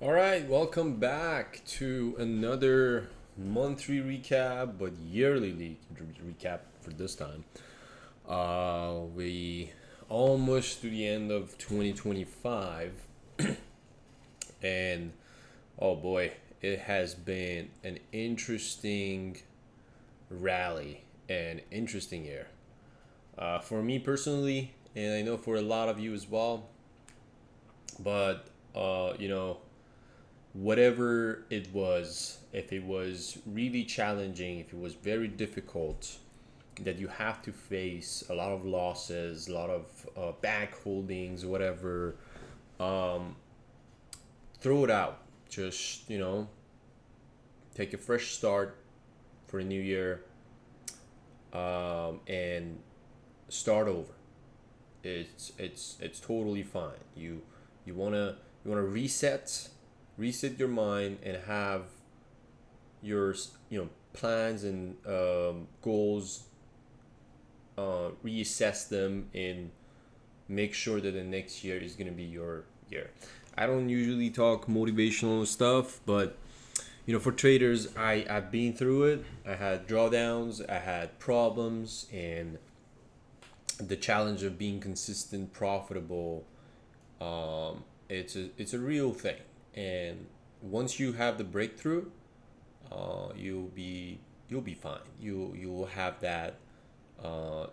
All right, welcome back to another monthly recap, but yearly recap for this time. We almost to the end of 2025, and oh boy, it has been an interesting rally and interesting year. For me personally, and I know for a lot of you as well, but whatever it was, if it was really challenging, if it was very difficult, that you have to face a lot of losses, a lot of back holdings, whatever, um, throw it out. Just, take a fresh start for a new year, and start over. It's totally fine. You wanna reset your mind and have your plans and goals, reassess them and make sure that the next year is gonna be your year. I don't usually talk motivational stuff, but for traders, I've been through it. I had drawdowns, I had problems, and the challenge of being consistent, profitable. It's a real thing, and once you have the breakthrough, you'll be fine. You'll have that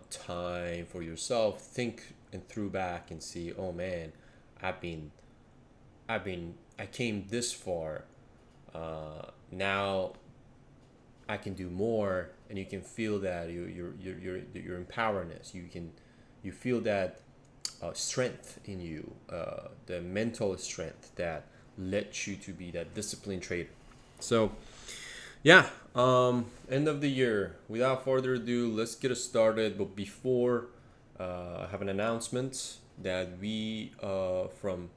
time for yourself. Think and through back and see, oh man, I've been I came this far. Now I can do more, and you can feel that your empowerness. You feel that strength in you, the mental strength that led you to be that disciplined trader. So yeah, end of the year. Without further ado, let's get it started. But before, I have an announcement that we, from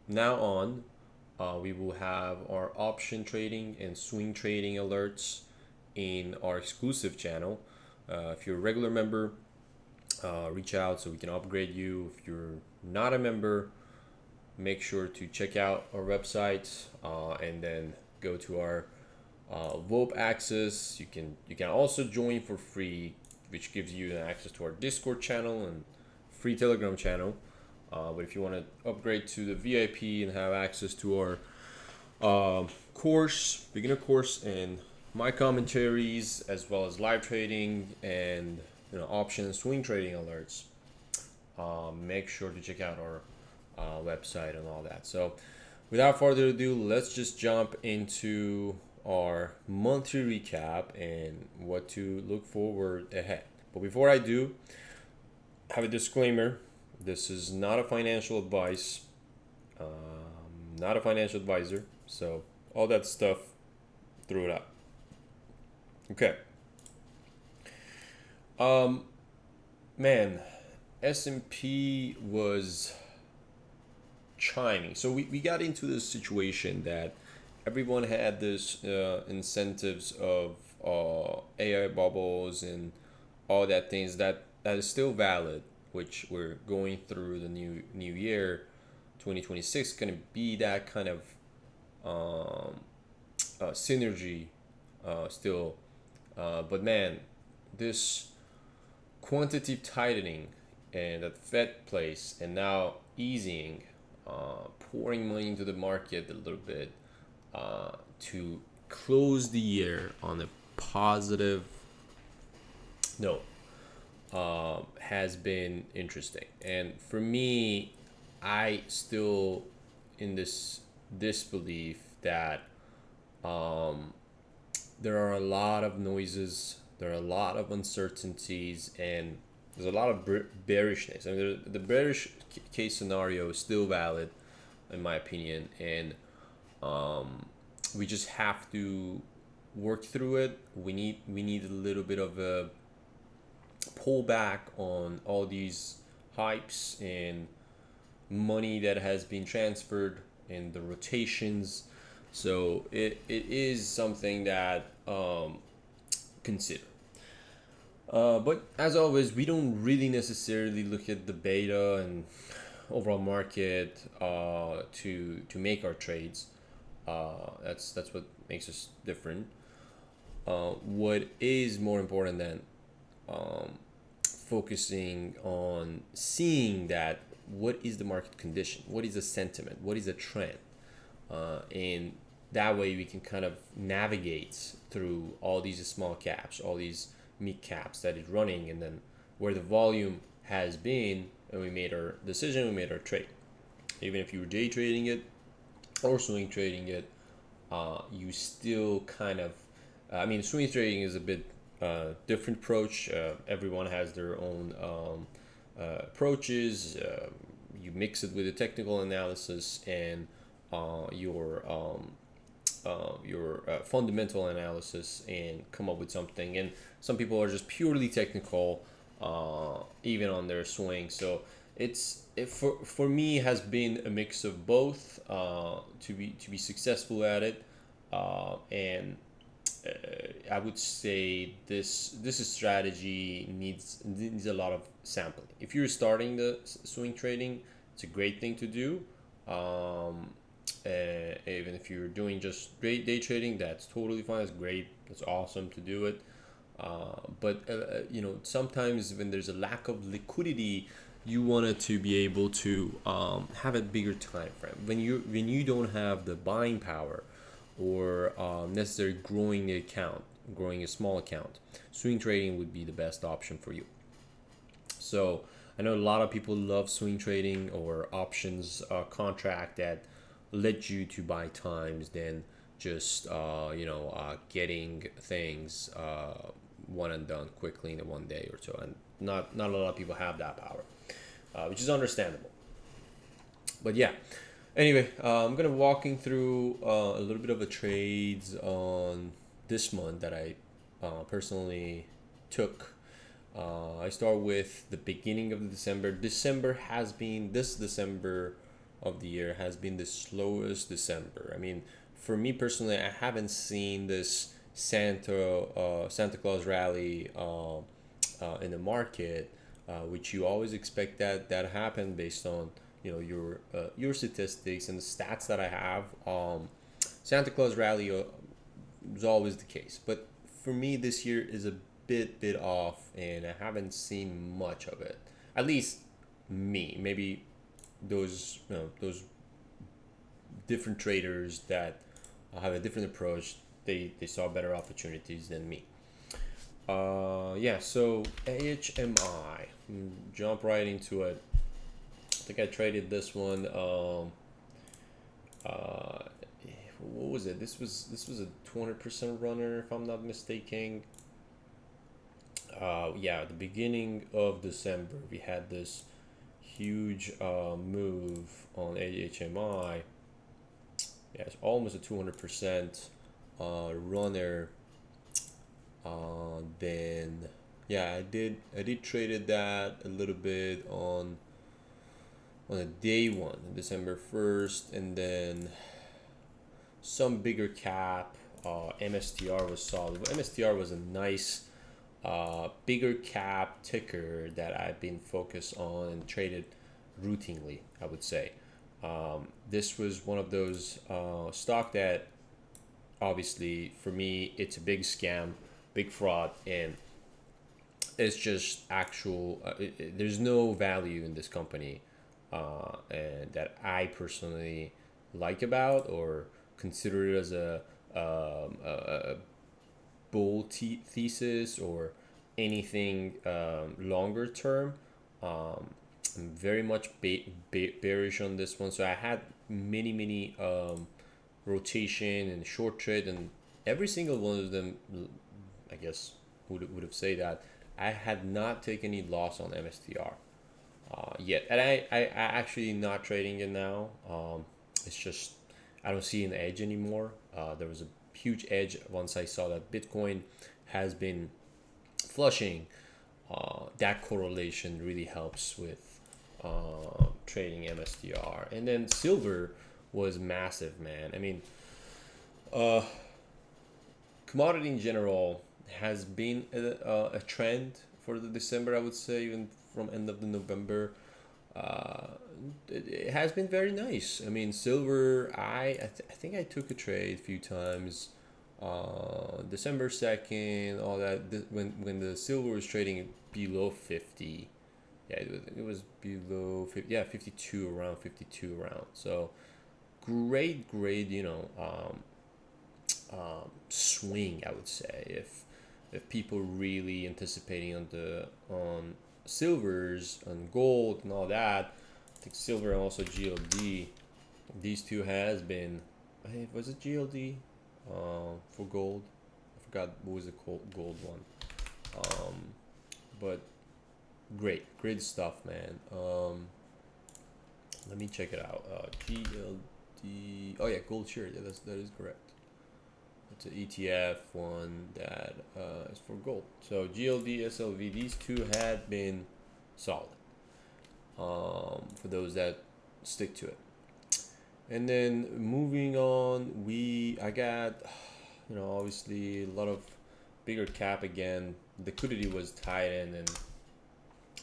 now on, we will have our option trading and swing trading alerts in our exclusive channel. If you're a regular member, reach out so we can upgrade you. If you're not a member, make sure to check out our website, and then go to our VOP access. You can also join for free, which gives you access to our Discord channel and free Telegram channel. But if you want to upgrade to the VIP and have access to our course, beginner course, and my commentaries, as well as live trading and option and swing trading alerts, make sure to check out our website and all that. So, without further ado, let's just jump into our monthly recap and what to look forward ahead. But before I do, I have a disclaimer. This is not a financial advice. Not a financial advisor. So all that stuff, throw it out. Okay. Um, Man, S&P was chiming. So we got into this situation that everyone had this incentives of AI bubbles and all that things that is still valid, which we're going through the new year, 2026, going to be that kind of synergy still. But man, this quantitative tightening and that Fed place and now easing, pouring money into the market a little bit, to close the year on a positive note, has been interesting. And for me, I still in this disbelief that there are a lot of noises, there are a lot of uncertainties, and there's a lot of bearishness. I mean, the bearish case scenario is still valid, in my opinion, and we just have to work through it. We need a little bit of a pullback on all these hypes and money that has been transferred and the rotations. So it is something that, consider. But as always, we don't really necessarily look at the beta and overall market, to make our trades. That's what makes us different. What is more important than um, focusing on seeing that, what is the market condition, what is the sentiment, what is the trend, and that way we can kind of navigate through all these small caps, all these mid caps that is running, and then where the volume has been, and we made our decision, we made our trade. Even if you were day trading it or swing trading it, you still kind of, I mean, swing trading is a bit different approach. Everyone has their own approaches. You mix it with the technical analysis and your fundamental analysis, and come up with something. And some people are just purely technical, even on their swing. So for me has been a mix of both, to be successful at it, and I would say this strategy needs a lot of sampling. If you're starting the swing trading, it's a great thing to do. Even if you're doing just day trading, that's totally fine. That's great. That's awesome to do it. But sometimes when there's a lack of liquidity, you wanted to be able to have a bigger time frame. When you don't have the buying power, or necessarily growing a small account, swing trading would be the best option for you. So I know a lot of people love swing trading or options contract that let you to buy times, then just getting things one and done quickly in one day or so, and not a lot of people have that power, which is understandable. But yeah, anyway, I'm gonna walking through a little bit of a trades on this month that I personally took. I start with the beginning of December. This December of the year has been the slowest December. I mean, for me personally, I haven't seen this Santa Claus rally in the market, which you always expect that happen based on your statistics and the stats that I have. Santa Claus rally is always the case, but for me this year is a bit off, and I haven't seen much of it. At least me, maybe those different traders that have a different approach, they saw better opportunities than me. Yeah, so AHMI, jump right into it. I think I traded this one. What was it? This was a 200% runner, if I'm not mistaken. Yeah, at the beginning of December, we had this huge move on AHMI. Yeah, it's almost a 200% runner. Then yeah, I did traded that a little bit on a day one, December 1st, and then some bigger cap. MSTR was solid. MSTR was a nice bigger cap ticker that I've been focused on and traded routinely, I would say. This was one of those stock that obviously for me it's a big scam, big fraud, and it's just actual. There's no value in this company, and that I personally like about or consider it as a bull thesis or anything longer term. I'm very much bearish on this one. So I had many rotation and short trade, and every single one of them, I guess, would have said that I had not taken any loss on MSTR yet, and I actually not trading it now. It's just I don't see an edge anymore. There was a huge edge once I saw that Bitcoin has been flushing. That correlation really helps with trading MSTR. And then silver was massive, man. I mean, commodity in general has been a trend for the December, I would say, even from end of the November. uh, it has been very nice. I mean, silver. I think I took a trade a few times. December 2nd, all that. When the silver was trading below 50, yeah, it was below 50, yeah, 52 around 52 around. So great, swing, I would say, if people really anticipating on silvers, on gold and all that. I think silver and also GLD, these two has been, was it GLD for gold? I forgot what was the gold one. But great stuff, man. Let me check it out. GLD. Oh yeah, gold share. Yeah, that is correct. It's an ETF one that is for gold. So GLD, SLV, these two had been solid. For those that stick to it. And then moving on, I got, obviously a lot of bigger cap again. Liquidity was tight and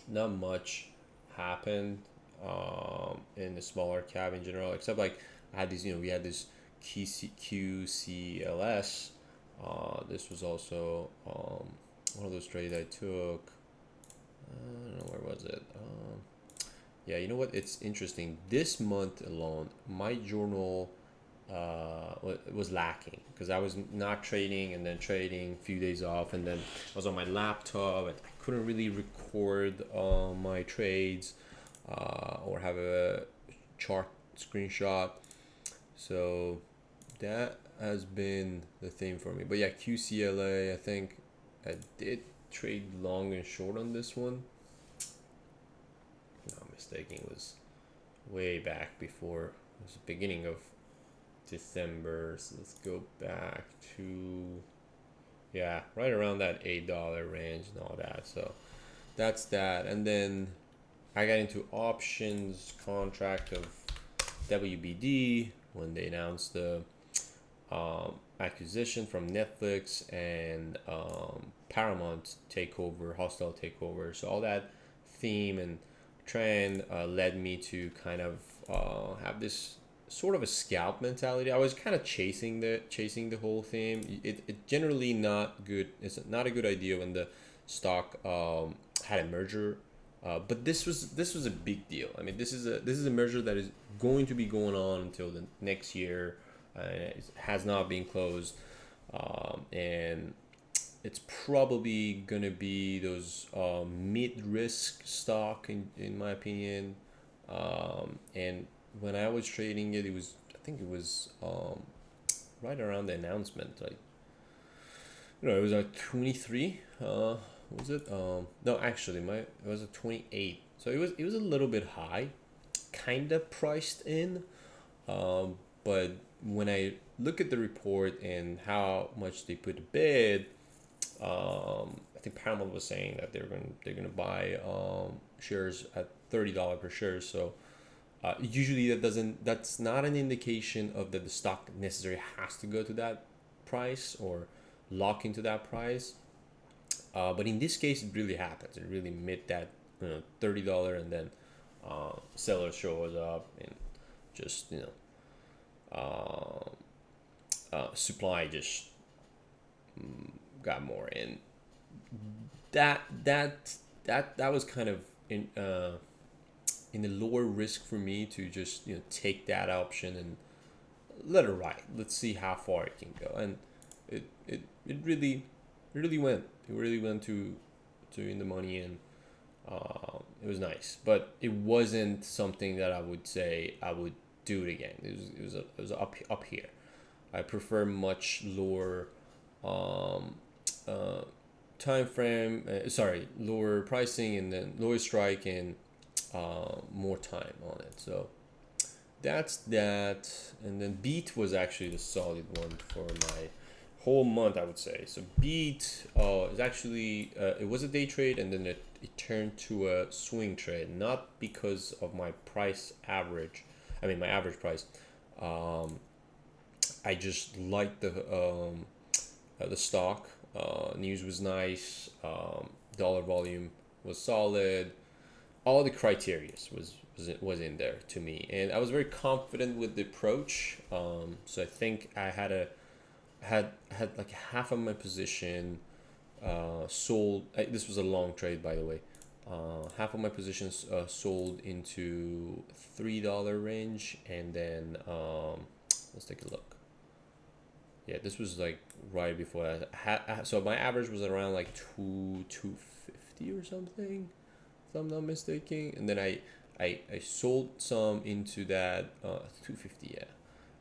not much happened in the smaller cap in general, except like I had these, we had this QCLS. This was also one of those trades I took. I don't know, where was it? Yeah, you know what? It's interesting. This month alone, my journal was lacking because I was not trading and then trading, a few days off, and then I was on my laptop and I couldn't really record my trades or have a chart screenshot. So that has been the thing for me. But yeah, QCLA, I think I did trade long and short on this one. If I'm not mistaken, it was way back before, it was the beginning of December. So let's go back to, yeah, right around that $8 range and all that. So that's that. And then I got into options contract of WBD when they announced the acquisition from Netflix and Paramount takeover, hostile takeover. So all that theme and trend led me to kind of have this sort of a scalp mentality. I was kind of chasing the whole theme. It generally not good. It's not a good idea when the stock had a merger. But this was a big deal. I mean, this is a merger that is going to be going on until the next year. It has not been closed, and it's probably gonna be those mid-risk stock in my opinion. And when I was trading it, I think it was right around the announcement. Like, it was like 23. Was it? No, actually, it was a 28. So it was a little bit high, kind of priced in. But when I look at the report and how much they put to bid, I think Paramount was saying that they're gonna buy shares at $30 per share. So usually that's not an indication of that the stock necessarily has to go to that price or lock into that price. But in this case, it really happens. It really made that $30, and then seller shows up and just supply just got more, and that was kind of in the lower risk for me to just take that option and let it ride. Let's see how far it can go, and it really went. It really went to in the money, and it was nice. But it wasn't something that I would say I would do it again. It was up here. I prefer much lower time frame. Lower pricing, and then lower strike, and more time on it. So that's that. And then Beat was actually the solid one for my whole month, I would say. So Beat is actually it was a day trade, and then it turned to a swing trade, not because of my price average. I mean, my average price. I just liked the stock. News was nice. Dollar volume was solid. all the criteria was in there to me, and I was very confident with the approach. So I think I had like half of my position sold. This was a long trade, by the way. Half of my positions sold into $3 range, and then let's take a look. Yeah, this was like right before that. So my average was around like 250 or something, if I'm not mistaken. And then I sold some into that 250. Yeah,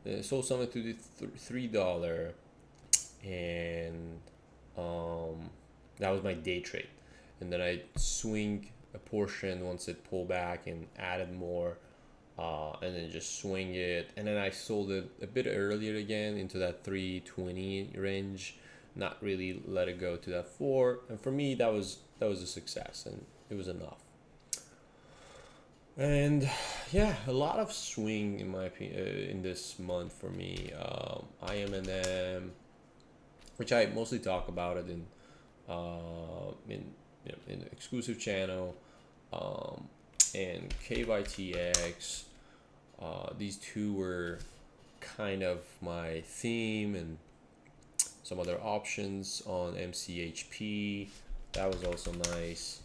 then I sold some into the $3, and that was my day trade. And then I swing a portion once it pulled back and added more, and then just swing it. And then I sold it a bit earlier again into that 320 range, not really let it go to that 4. And for me, that was a success, and it was enough. And yeah, a lot of swing in my opinion in this month for me. IMNM, which I mostly talk about it in the exclusive channel, and KYTX. These two were kind of my theme, and some other options on MCHP. That was also nice.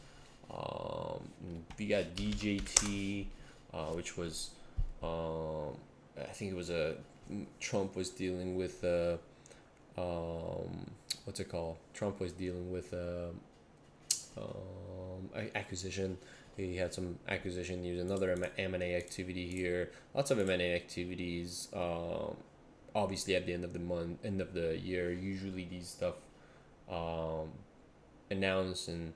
We got DJT, which was I think it was Trump was dealing with what's it called? Trump was dealing with acquisition. He had some acquisition. There's another M&A activity here. Lots of M&A activities. Obviously, at the end of the month, end of the year, usually these stuff announce and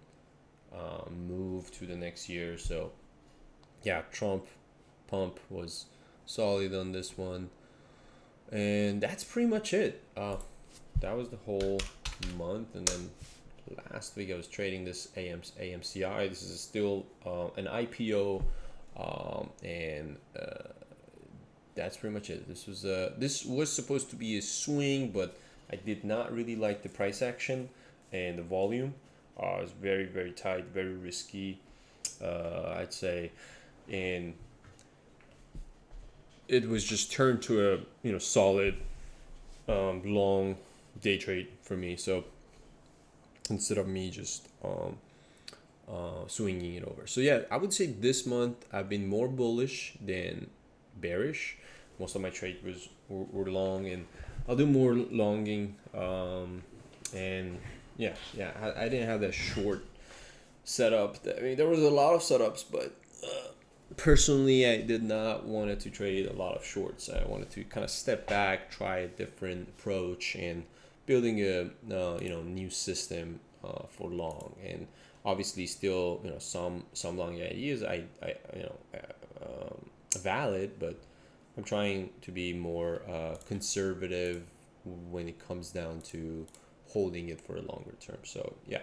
move to the next year. So, yeah, Trump pump was solid on this one, and that's pretty much it. That was the whole month, and then last week I was trading this AMCI. This is still an IPO, and that's pretty much it. This was supposed to be a swing, but I did not really like the price action and the volume. It was very, very tight, very risky, I'd say, and it was just turned to a solid long day trade for me. So instead of me just swinging it over. So yeah, I would say this month I've been more bullish than bearish. Most of my trades were long, and I'll do more longing. And yeah, I didn't have that short setup. I mean, there was a lot of setups, but personally, I did not want to trade a lot of shorts. I wanted to kind of step back, try a different approach, and building a new system for long. And obviously, still some long ideas valid, but I'm trying to be more conservative when it comes down to holding it for a longer term. So yeah,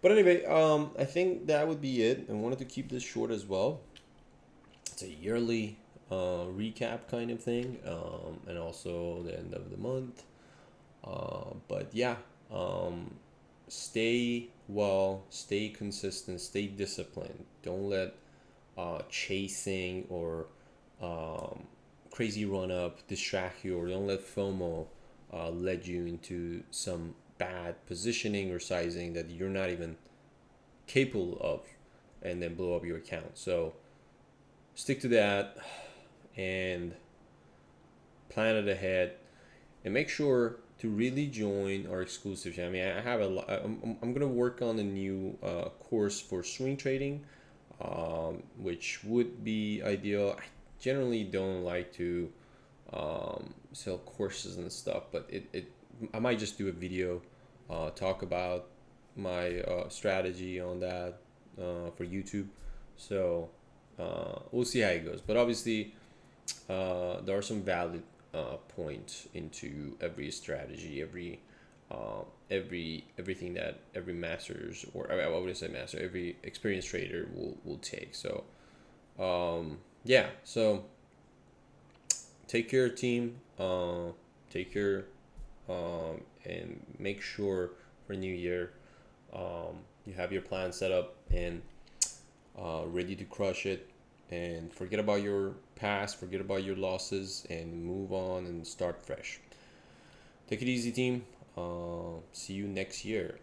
but anyway, I think that would be it. I wanted to keep this short as well. It's a yearly recap kind of thing, and also the end of the month. But yeah, stay well, stay consistent, stay disciplined. Don't let chasing or crazy run up distract you, or don't let FOMO lead you into some bad positioning or sizing that you're not even capable of, and then blow up your account. So stick to that and plan it ahead, and make sure to really join our exclusive channel. I mean, I have I'm gonna work on a new course for swing trading, which would be ideal. I generally don't like to sell courses and stuff, but I might just do a video, talk about my strategy on that for YouTube. So we'll see how it goes. But obviously, there are some valid points into every strategy, everything that every masters, or I wouldn't say master, every experienced trader will take. So yeah, so take care, team. Take care, and make sure for New Year you have your plan set up, and ready to crush it, and forget about your past, forget about your losses, and move on and start fresh. Take it easy, team. See you next year.